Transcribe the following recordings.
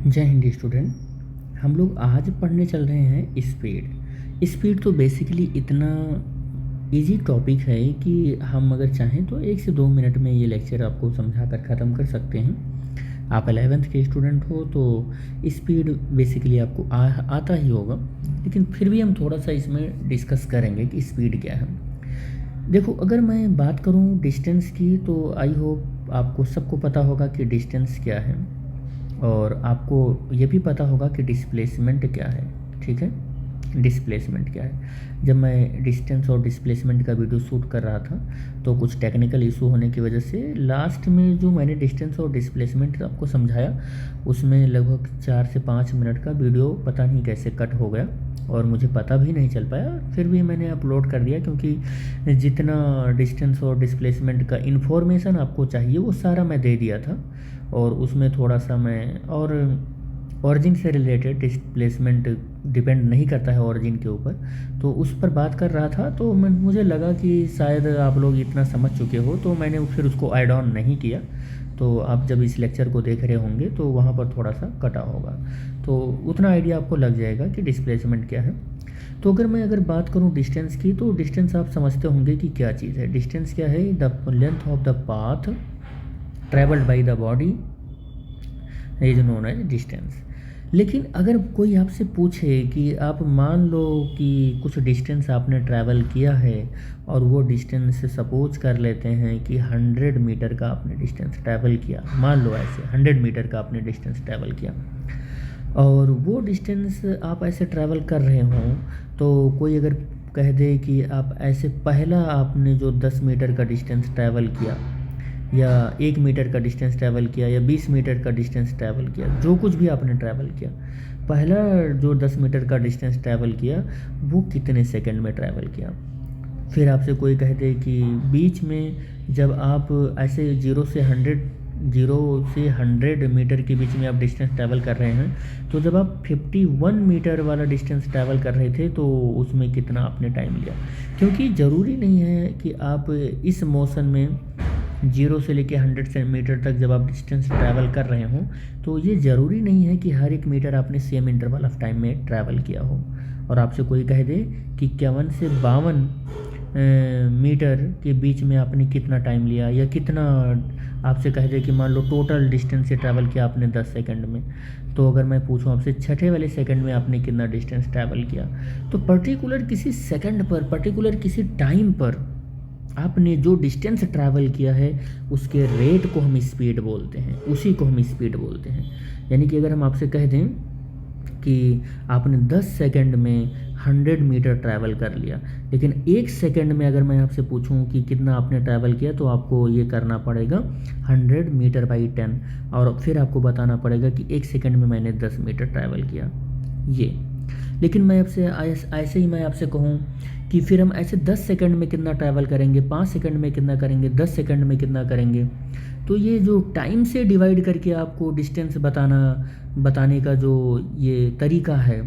जय हिंद स्टूडेंट। हम लोग आज पढ़ने चल रहे हैं स्पीड। स्पीड तो बेसिकली इतना इजी टॉपिक है कि हम अगर चाहें तो 1 से 2 मिनट में ये लेक्चर आपको समझा कर ख़त्म कर सकते हैं। आप 11th के स्टूडेंट हो तो स्पीड बेसिकली आपको आता ही होगा, लेकिन फिर भी हम थोड़ा सा इसमें डिस्कस करेंगे कि स्पीड क्या है। देखो, अगर मैं बात करूँ डिस्टेंस की तो आई होप आपको सबको पता होगा कि डिस्टेंस क्या है, और आपको ये भी पता होगा कि डिस्प्लेसमेंट क्या है। ठीक है, डिस्प्लेसमेंट क्या है। जब मैं डिस्टेंस और डिस्प्लेसमेंट का वीडियो शूट कर रहा था तो कुछ टेक्निकल इशू होने की वजह से लास्ट में जो मैंने डिस्टेंस और डिस्प्लेसमेंट आपको समझाया उसमें लगभग 4 से 5 मिनट का वीडियो पता नहीं कैसे कट हो गया और मुझे पता भी नहीं चल पाया। फिर भी मैंने अपलोड कर दिया क्योंकि जितना डिस्टेंस और डिस्प्लेसमेंट का इन्फॉर्मेशन आपको चाहिए वो सारा मैं दे दिया था, और उसमें थोड़ा सा मैं और ऑरिजिन से रिलेटेड डिस्प्लेसमेंट डिपेंड नहीं करता है ऑरिजिन के ऊपर, तो उस पर बात कर रहा था। तो मुझे लगा कि शायद आप लोग इतना समझ चुके हो, तो मैंने फिर उसको ऐड ऑन नहीं किया। तो आप जब इस लेक्चर को देख रहे होंगे तो वहाँ पर थोड़ा सा कटा होगा, तो उतना आइडिया आपको लग जाएगा कि डिस्प्लेसमेंट क्या है। तो अगर बात करूँ डिस्टेंस की, तो डिस्टेंस आप समझते होंगे कि क्या चीज़ है। डिस्टेंस क्या है? The length of the path travelled by the body is known as distance. लेकिन अगर कोई आपसे पूछे कि आप मान लो कि कुछ डिस्टेंस आपने ट्रैवल किया है, और वो डिस्टेंस सपोज कर लेते हैं कि 100 मीटर का आपने डिस्टेंस ट्रैवल किया, मान लो ऐसे 100 मीटर का आपने डिस्टेंस ट्रैवल किया, और वो डिस्टेंस आप ऐसे ट्रैवल कर रहे हों, तो कोई अगर कह दे कि आप ऐसे पहला आपने जो 10 मीटर का डिस्टेंस ट्रैवल किया, या 1 मीटर का डिस्टेंस ट्रैवल किया, या 20 मीटर का डिस्टेंस ट्रैवल किया, जो कुछ भी आपने ट्रैवल किया, पहला जो 10 मीटर का डिस्टेंस ट्रैवल किया वो कितने सेकंड में ट्रैवल किया। फिर आपसे कोई कह दे कि बीच में जब आप ऐसे 0 से 100 मीटर के बीच में आप डिस्टेंस ट्रैवल कर रहे हैं, तो जब आप 51 मीटर वाला डिस्टेंस ट्रैवल कर रहे थे तो उसमें कितना आपने टाइम लिया। क्योंकि ज़रूरी नहीं है कि आप इस मोशन में 0 से लेके 100 मीटर तक जब आप डिस्टेंस ट्रैवल कर रहे हों, तो ये ज़रूरी नहीं है कि हर एक मीटर आपने सेम इंटरवल ऑफ टाइम में ट्रैवल किया हो। और आपसे कोई कह दे कि 51 से 52 मीटर के बीच में आपने कितना टाइम लिया, या कितना आपसे कह दे कि मान लो टोटल डिस्टेंस से ट्रैवल किया आपने 10 सेकंड में, तो अगर मैं पूछूं आपसे छठे वाले सेकंड में आपने कितना डिस्टेंस ट्रैवल किया, तो पर्टिकुलर किसी सेकंड पर, पर्टिकुलर किसी टाइम पर आपने जो डिस्टेंस ट्रैवल किया है उसके रेट को हम स्पीड बोलते हैं, उसी को हम स्पीड बोलते हैं। यानी कि अगर हम आपसे कह दें कि आपने 10 सेकंड में 100 मीटर ट्रैवल कर लिया, लेकिन 1 सेकंड में अगर मैं आपसे पूछूं कि कितना आपने ट्रैवल किया, तो आपको ये करना पड़ेगा 100 मीटर बाई 10, और फिर आपको बताना पड़ेगा कि 1 सेकंड में मैंने 10 मीटर ट्रैवल किया ये। लेकिन मैं आपसे ऐसे ही मैं आपसे कहूँ कि फिर हम ऐसे 10 सेकंड में कितना ट्रैवल करेंगे, 5 सेकंड में कितना करेंगे, 10 सेकंड में कितना करेंगे, तो ये जो टाइम से डिवाइड करके आपको डिस्टेंस बताने का जो ये तरीका है,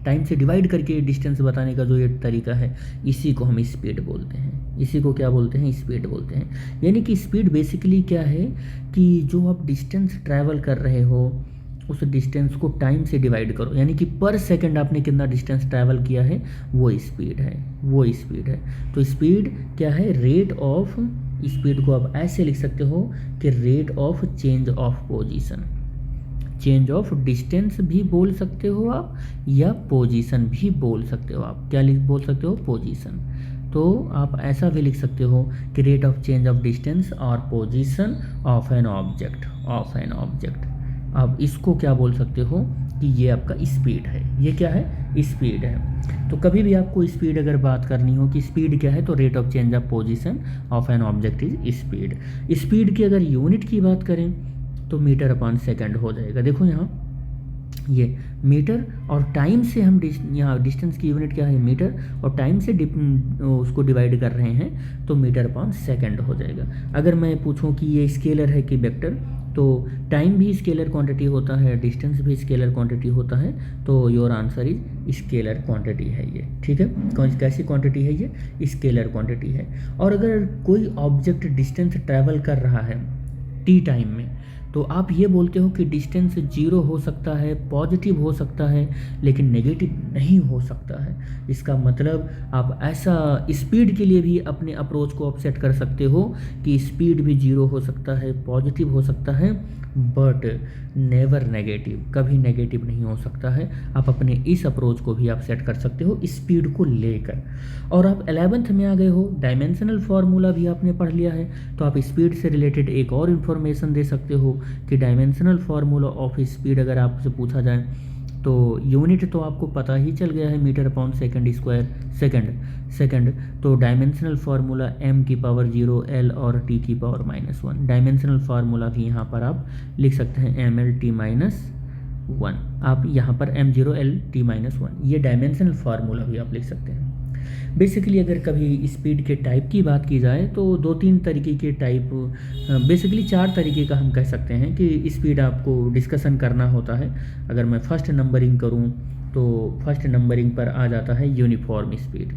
टाइम से डिवाइड करके डिस्टेंस बताने का जो ये तरीका है, इसी को हम स्पीड बोलते हैं। इसी को क्या बोलते हैं? स्पीड बोलते हैं। यानी कि स्पीड बेसिकली क्या है कि जो आप डिस्टेंस ट्रैवल कर रहे हो उस डिस्टेंस को टाइम से डिवाइड करो, यानी कि पर सेकंड आपने कितना डिस्टेंस ट्रैवल किया है, वो स्पीड है, वो स्पीड है। तो स्पीड क्या है? रेट ऑफ, स्पीड को आप ऐसे लिख सकते हो कि rate of change of position, change of distance भी बोल सकते हो आप, या पोजीशन भी बोल सकते हो आप। क्या बोल सकते हो? पोजीशन। तो आप ऐसा भी लिख सकते हो कि rate of change of distance और position of an object, of an object. आप इसको क्या बोल सकते हो कि ये आपका स्पीड है। ये क्या है? स्पीड है। तो कभी भी आपको स्पीड अगर बात करनी हो कि स्पीड क्या है, तो rate of change of position of an object is speed. Speed की अगर यूनिट की बात करें तो मीटर अपॉन सेकंड हो जाएगा। देखो यहाँ ये मीटर और टाइम से हम यहाँ डिस्टेंस की यूनिट क्या है? मीटर, और टाइम से उसको डिवाइड कर रहे हैं तो मीटर अपॉन सेकंड हो जाएगा। अगर मैं पूछूं कि ये स्केलर है कि वेक्टर, तो टाइम भी स्केलर क्वांटिटी होता है, डिस्टेंस भी स्केलर क्वांटिटी होता है, तो your answer is scalar quantity है ये। ठीक है, कैसी क्वांटिटी है ये? स्केलर क्वांटिटी है। और अगर कोई ऑब्जेक्ट डिस्टेंस ट्रैवल कर रहा है टी टाइम में, तो आप ये बोलते हो कि डिस्टेंस जीरो हो सकता है, पॉजिटिव हो सकता है, लेकिन नेगेटिव नहीं हो सकता है। इसका मतलब आप ऐसा स्पीड के लिए भी अपने अप्रोच को आप सेट कर सकते हो कि स्पीड भी जीरो हो सकता है, पॉजिटिव हो सकता है, बट नेवर नेगेटिव, कभी नेगेटिव नहीं हो सकता है। आप अपने इस अप्रोच को भी आप सेट कर सकते हो स्पीड को लेकर। और आप 11th में आ गए हो, डायमेंशनल फार्मूला भी आपने पढ़ लिया है, तो आप स्पीड से रिलेटेड एक और इन्फॉर्मेशन दे सकते हो कि डायमेंशनल फार्मूला ऑफ स्पीड अगर आपसे पूछा जाए तो यूनिट तो आपको पता ही चल गया है, metre upon second square, second. तो डायमेंशनल फार्मूला m की पावर 0 l और t की पावर -1। डायमेंशनल फार्मूला भी यहाँ पर आप लिख सकते हैं ml t -1। आप यहाँ पर m0 l t -1, ये डायमेंशनल फार्मूला भी आप लिख सकते हैं। बेसिकली अगर कभी स्पीड के टाइप की बात की जाए तो 2-3 तरीके के टाइप, बेसिकली 4 तरीके का हम कह सकते हैं कि स्पीड आपको डिस्कशन करना होता है। अगर मैं फर्स्ट नंबरिंग करूं तो फर्स्ट नंबरिंग पर आ जाता है यूनिफॉर्म स्पीड।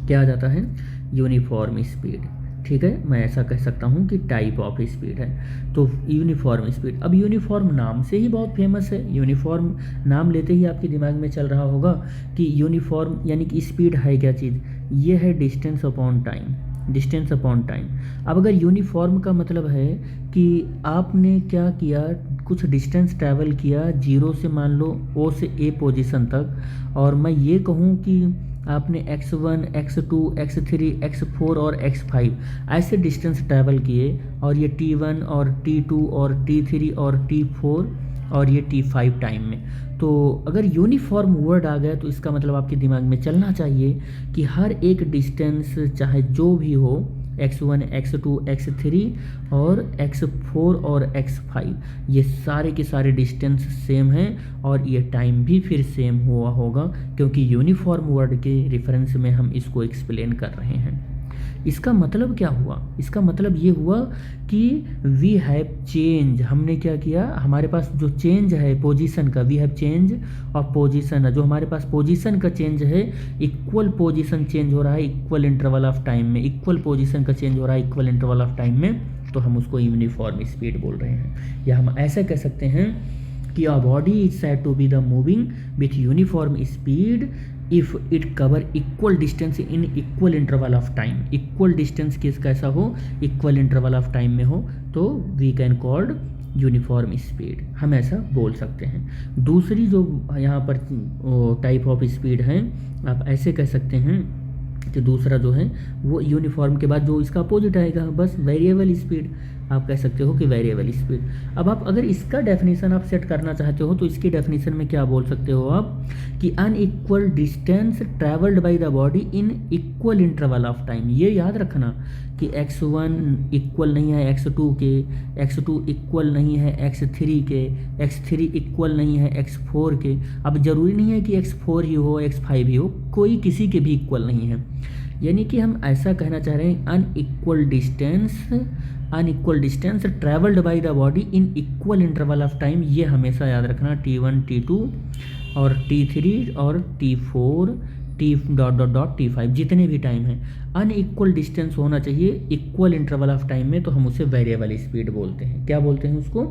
क्या आ जाता है? Uniform speed. ठीक है, मैं ऐसा कह सकता हूँ कि टाइप ऑफ स्पीड है तो यूनिफॉर्म स्पीड। अब यूनिफॉर्म नाम से ही बहुत फेमस है। यूनिफॉर्म नाम लेते ही आपके दिमाग में चल रहा होगा कि यूनिफॉर्म यानी कि स्पीड है क्या चीज़? ये है distance upon time, distance upon time. अब अगर यूनिफॉर्म का मतलब है कि आपने क्या किया, कुछ डिस्टेंस ट्रैवल किया जीरो से मान लो ओ से ए पोजीशन तक, और मैं ये कहूँ कि आपने x1, x2, x3, x4 और x5 ऐसे डिस्टेंस ट्रैवल किए, और ये t1 और t2 और t3 और t4 और ये t5 टाइम में। तो अगर यूनिफॉर्म वर्ड आ गया तो इसका मतलब आपके दिमाग में चलना चाहिए कि हर एक डिस्टेंस चाहे जो भी हो, x1, x2, x3 और x4 और x5, ये सारे के सारे डिस्टेंस सेम हैं और ये टाइम भी फिर सेम हुआ होगा, क्योंकि यूनिफॉर्म वर्ड के रेफरेंस में हम इसको एक्सप्लेन कर रहे हैं। इसका मतलब क्या हुआ? इसका मतलब ये हुआ कि वी हैव चेंज, हमने क्या किया, हमारे पास जो चेंज है पोजीशन का, we have change of position है, जो हमारे पास पोजीशन का चेंज है, इक्वल पोजीशन चेंज हो रहा है इक्वल इंटरवल ऑफ टाइम में, इक्वल पोजीशन का चेंज हो रहा है इक्वल इंटरवल ऑफ टाइम में, तो हम उसको यूनिफॉर्म स्पीड बोल रहे हैं। या हम ऐसा कह सकते हैं कि a body is said to be the moving with uniform speed if it cover equal distance in equal interval of time. Equal distance किस कैसा हो, इक्वल इंटरवल ऑफ टाइम में हो, तो we can called uniform speed, हम ऐसा बोल सकते हैं। दूसरी जो यहाँ पर टाइप ऑफ स्पीड है, आप ऐसे कह सकते हैं कि दूसरा जो है वो यूनिफॉर्म के बाद जो इसका अपोजिट आएगा, बस वेरिएबल स्पीड, आप कह सकते हो कि वेरिएबल स्पीड। अब आप अगर इसका डेफिनेशन आप सेट करना चाहते हो तो इसकी डेफिनेशन में क्या बोल सकते हो आप कि unequal distance travelled by the body in equal interval of time. ये याद रखना कि x1 इक्वल नहीं है x2 के, x2 इक्वल नहीं है x3 के, x3 इक्वल नहीं है x4 के। अब ज़रूरी नहीं है कि x4 ही हो, x5 ही हो, कोई किसी के भी इक्वल नहीं है। यानी कि हम ऐसा कहना चाह रहे हैं unequal distance travelled by the body in equal interval of time. ये हमेशा याद रखना, t1, t2 और t3 और t4 t.t5 जितने भी टाइम हैं, अनइक्वल डिस्टेंस होना चाहिए इक्वल इंटरवल ऑफ टाइम में, तो हम उसे वेरिएबल स्पीड बोलते हैं। क्या बोलते हैं उसको?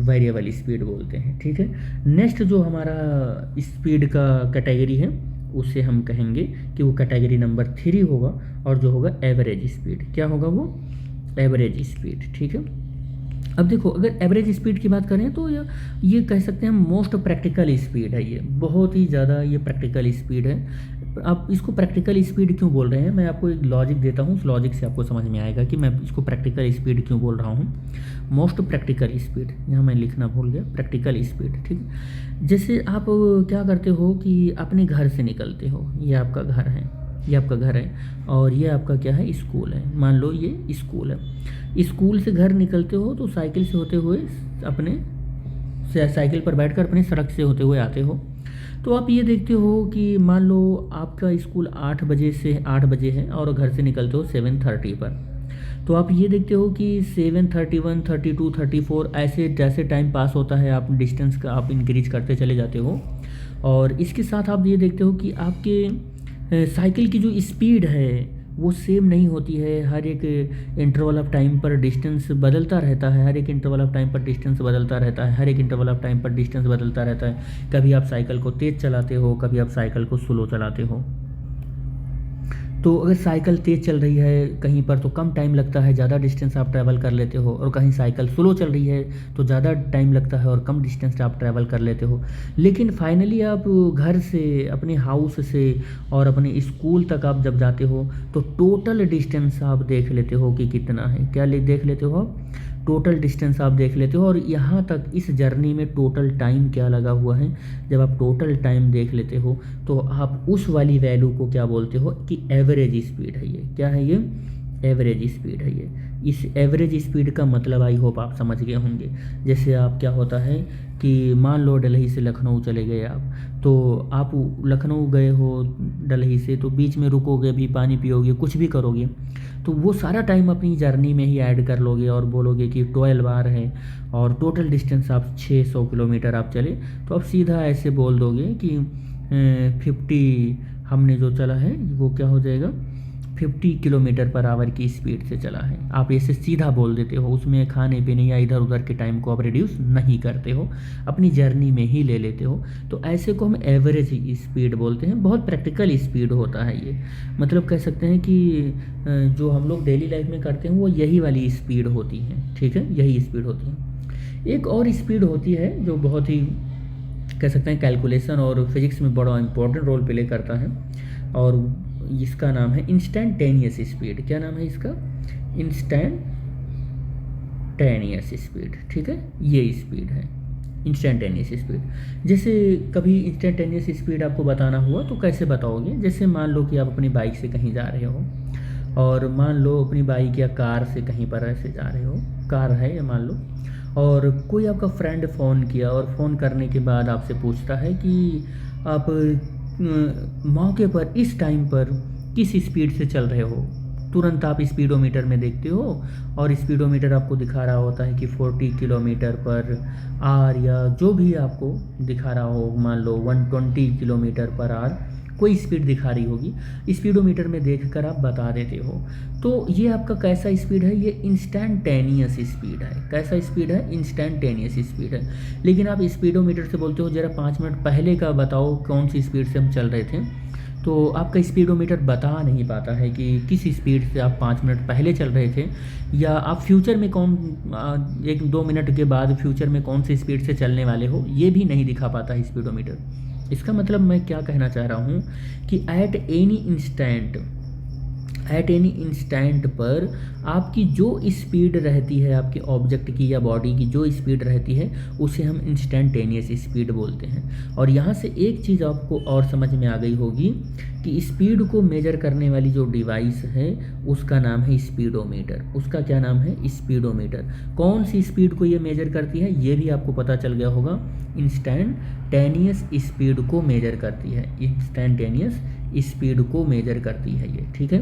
वेरिएबल स्पीड बोलते हैं। ठीक है, नेक्स्ट जो हमारा स्पीड का कैटेगरी है उसे हम कहेंगे कि वो कैटेगरी नंबर 3 होगा, और जो होगा एवरेज स्पीड। क्या होगा वो? Average speed. ठीक है, अब देखो अगर एवरेज स्पीड की बात करें तो ये कह सकते हैं मोस्ट प्रैक्टिकल स्पीड है, ये बहुत ही ज़्यादा ये प्रैक्टिकल स्पीड है। आप इसको प्रैक्टिकल स्पीड क्यों बोल रहे हैं, मैं आपको एक लॉजिक देता हूँ, उस लॉजिक से आपको समझ में आएगा कि मैं इसको प्रैक्टिकल स्पीड क्यों बोल रहा हूँ। मोस्ट प्रैक्टिकल स्पीड, यहाँ मैं लिखना भूल गया, प्रैक्टिकल स्पीड। ठीक, जैसे आप क्या करते हो कि अपने घर से निकलते हो, ये आपका घर है, ये आपका घर है, और ये आपका क्या है, स्कूल है। मान लो ये स्कूल है। स्कूल से घर निकलते हो तो साइकिल से होते हुए अपने साइकिल पर बैठकर अपने सड़क से होते हुए आते हो। तो आप ये देखते हो कि मान लो आपका स्कूल 8 बजे से 8 बजे है और घर से निकलते हो 7:30 पर। तो आप ये देखते हो कि 7:31, 32, 34 ऐसे जैसे टाइम पास होता है, आप डिस्टेंस का आप इंक्रीज करते चले जाते हो। और इसके साथ आप ये देखते हो कि आपके साइकिल की जो स्पीड है वो सेम नहीं होती है। हर एक इंटरवल ऑफ टाइम पर डिस्टेंस बदलता रहता है, हर एक इंटरवल ऑफ टाइम पर डिस्टेंस बदलता रहता है, हर एक इंटरवल ऑफ टाइम पर डिस्टेंस बदलता रहता है। कभी आप साइकिल को तेज़ चलाते हो, कभी आप साइकिल को स्लो चलाते हो। तो अगर साइकिल तेज़ चल रही है कहीं पर तो कम टाइम लगता है, ज़्यादा डिस्टेंस आप ट्रैवल कर लेते हो, और कहीं साइकिल स्लो चल रही है तो ज़्यादा टाइम लगता है और कम डिस्टेंस आप ट्रैवल कर लेते हो। लेकिन फाइनली आप घर से, अपने हाउस से और अपने स्कूल तक आप जब जाते हो तो टोटल डिस्टेंस आप देख लेते हो कि कितना है। क्या देख लेते हो आप? टोटल डिस्टेंस आप देख लेते हो, और यहाँ तक इस जर्नी में टोटल टाइम क्या लगा हुआ है। जब आप टोटल टाइम देख लेते हो तो आप उस वाली वैल्यू को क्या बोलते हो कि एवरेज स्पीड है ये। क्या है ये? एवरेज स्पीड है ये। इस एवरेज स्पीड का मतलब आई होप आप समझ गए होंगे। जैसे आप, क्या होता है कि मान लो दिल्ली से लखनऊ चले गए आप, तो आप लखनऊ गए हो दिल्ली से, तो बीच में रुकोगे भी, पानी पियोगे, कुछ भी करोगे, तो वो सारा टाइम अपनी जर्नी में ही ऐड कर लोगे और बोलोगे कि 12 आवर है और टोटल डिस्टेंस आप 600 किलोमीटर आप चले, तो आप सीधा ऐसे बोल दोगे कि 50 हमने जो चला है वो क्या हो जाएगा, 50 किलोमीटर पर आवर की स्पीड से चला है। आप ऐसे सीधा बोल देते हो, उसमें खाने पीने या इधर उधर के टाइम को आप रिड्यूस नहीं करते हो, अपनी जर्नी में ही ले लेते हो। तो ऐसे को हम एवरेज स्पीड बोलते हैं। बहुत प्रैक्टिकल स्पीड होता है ये। मतलब कह सकते हैं कि जो हम लोग डेली लाइफ में करते हैं वो यही वाली स्पीड होती है। ठीक है, यही स्पीड होती है। एक और स्पीड होती है जो बहुत ही, कह सकते हैं, कैलकुलेशन और फिजिक्स में बड़ा इंपॉर्टेंट रोल प्ले करता है, और इसका नाम है इंस्टेंटेनियस स्पीड। क्या नाम है इसका? Instantaneous speed. ठीक है, ये स्पीड है इंस्टेंटेनियस स्पीड। जैसे कभी इंस्टेंटेनियस स्पीड आपको बताना हुआ तो कैसे बताओगे? जैसे मान लो कि आप अपनी बाइक से कहीं जा रहे हो, और मान लो अपनी बाइक या कार से कहीं पर ऐसे जा रहे हो, कार है या मान लो, और कोई आपका फ्रेंड फ़ोन किया, और फ़ोन करने के बाद आपसे पूछता है कि आप मौके पर इस टाइम पर किस स्पीड से चल रहे हो। तुरंत आप स्पीडोमीटर में देखते हो और स्पीडोमीटर आपको दिखा रहा होता है कि 40 किलोमीटर पर आवर, या जो भी आपको दिखा रहा हो, मान लो 120 किलोमीटर पर आवर कोई स्पीड दिखा रही होगी, स्पीडोमीटर में देखकर आप बता देते हो। तो ये आपका कैसा स्पीड है? ये इंस्टेंटेनियस स्पीड है। कैसा स्पीड है? इंस्टेंटेनियस स्पीड है। लेकिन आप स्पीडोमीटर से बोलते हो ज़रा 5 मिनट पहले का बताओ कौन सी स्पीड से हम चल रहे थे, तो आपका स्पीडोमीटर बता नहीं पाता है कि किस स्पीड से आप 5 मिनट पहले चल रहे थे, या आप फ्यूचर में कौन 1-2 मिनट के बाद फ्यूचर में कौन सी स्पीड से चलने वाले हो, ये भी नहीं दिखा पाता है स्पीडोमीटर। इसका मतलब मैं क्या कहना चाह रहा हूँ कि एट एनी इंस्टेंट पर आपकी जो स्पीड रहती है, आपके ऑब्जेक्ट की या बॉडी की जो स्पीड रहती है, उसे हम इंस्टेंटेनियस स्पीड बोलते हैं। और यहाँ से एक चीज़ आपको और समझ में आ गई होगी कि स्पीड को मेजर करने वाली जो डिवाइस है उसका नाम है स्पीडोमीटर। उसका क्या नाम है? स्पीडोमीटर। कौन सी स्पीड को ये मेजर करती है ये भी आपको पता चल गया होगा। इंस्टेंटेनियस स्पीड को मेजर करती है, इंस्टेंटेनियस स्पीड को मेजर करती है ये। ठीक है,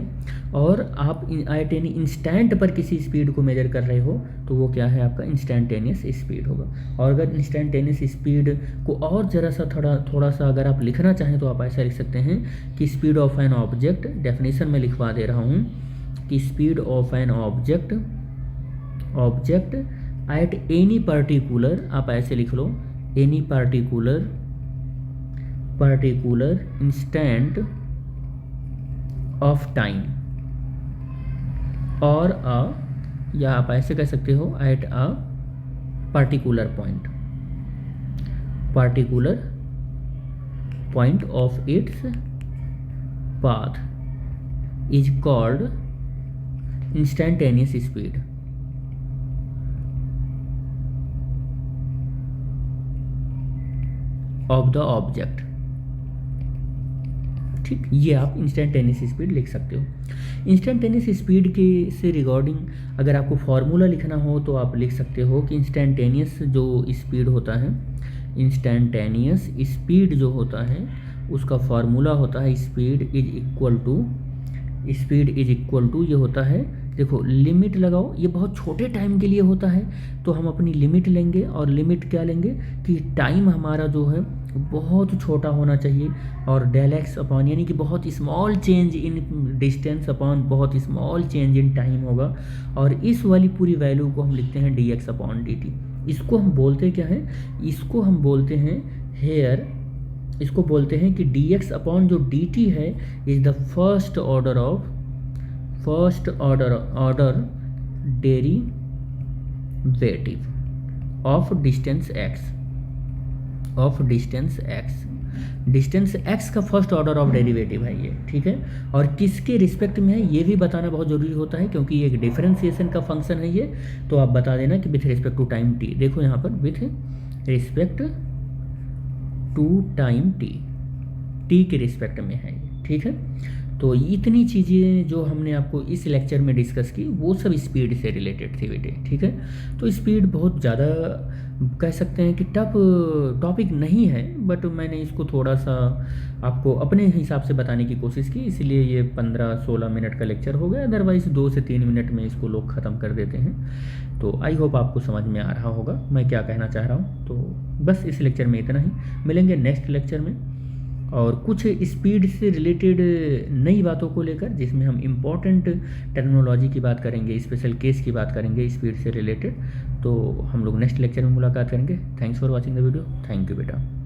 और आप एट एनी इंस्टेंट पर किसी स्पीड को मेजर कर रहे हो तो वो क्या है? आपका इंस्टेंटेनियस स्पीड होगा। और अगर इंस्टेंटेनियस स्पीड को और ज़रा सा थोड़ा सा अगर आप लिखना चाहें तो आप ऐसा लिख सकते हैं कि speed of an object, definition में लिखवा दे रहा हूँ कि speed of an object at any particular, आप ऐसे लिख लो, any particular instant of time, और या आप ऐसे कह सकते हो at a particular point of its path is called instantaneous speed. Of the object. ठीक, ये आप इंस्टेंटेनियस स्पीड लिख सकते हो। इंस्टेंटेनियस स्पीड के से रिगार्डिंग अगर आपको फार्मूला लिखना हो तो आप लिख सकते हो कि इंस्टेंटेनियस जो स्पीड होता है, इंस्टेंटेनियस स्पीड जो होता है उसका फार्मूला होता है स्पीड इज इक्वल टू ये होता है, देखो लिमिट लगाओ, ये बहुत छोटे टाइम के लिए होता है तो हम अपनी लिमिट लेंगे, और लिमिट क्या लेंगे कि टाइम हमारा जो है बहुत छोटा होना चाहिए, और डेल एक्स अपॉन यानी कि बहुत small change in distance upon बहुत स्मॉल चेंज इन टाइम होगा। और इस वाली पूरी वैल्यू को हम लिखते हैं D x upon D T. इसको हम बोलते क्या हैं, इसको हम बोलते हैं हेयर, इसको बोलते हैं कि डी एक्स अपॉन जो डी टी है is the first order derivative of distance x. Distance x का फर्स्ट ऑर्डर ऑफ डेरिवेटिव है ये, ठीक है। और किसके रिस्पेक्ट में है ये भी बताना बहुत ज़रूरी होता है, क्योंकि ये एक डिफरेंशिएशन का फंक्शन है ये। तो आप बता देना कि with respect to time T. देखो यहाँ पर with respect to time T के रिस्पेक्ट में है ये, ठीक है। तो इतनी चीज़ें जो हमने आपको इस लेक्चर में डिस्कस की वो सब स्पीड से रिलेटेड थी बेटे, ठीक है। तो स्पीड बहुत ज़्यादा कह सकते हैं कि टफ टॉपिक नहीं है, बट मैंने इसको थोड़ा सा आपको अपने हिसाब से बताने की कोशिश की, इसलिए ये 15-16 मिनट का लेक्चर हो गया। अदरवाइज़ 2 से 3 मिनट में इसको लोग ख़त्म कर देते हैं। तो आई होप आपको समझ में आ रहा होगा मैं क्या कहना चाह रहा हूँ। तो बस इस लेक्चर में इतना ही, मिलेंगे नेक्स्ट लेक्चर में और कुछ स्पीड से रिलेटेड नई बातों को लेकर, जिसमें हम इम्पॉर्टेंट टेक्नोलॉजी की बात करेंगे, स्पेशल केस की बात करेंगे स्पीड से रिलेटेड। तो हम लोग नेक्स्ट लेक्चर में मुलाकात करेंगे। Thanks for watching the video. Thank you बेटा।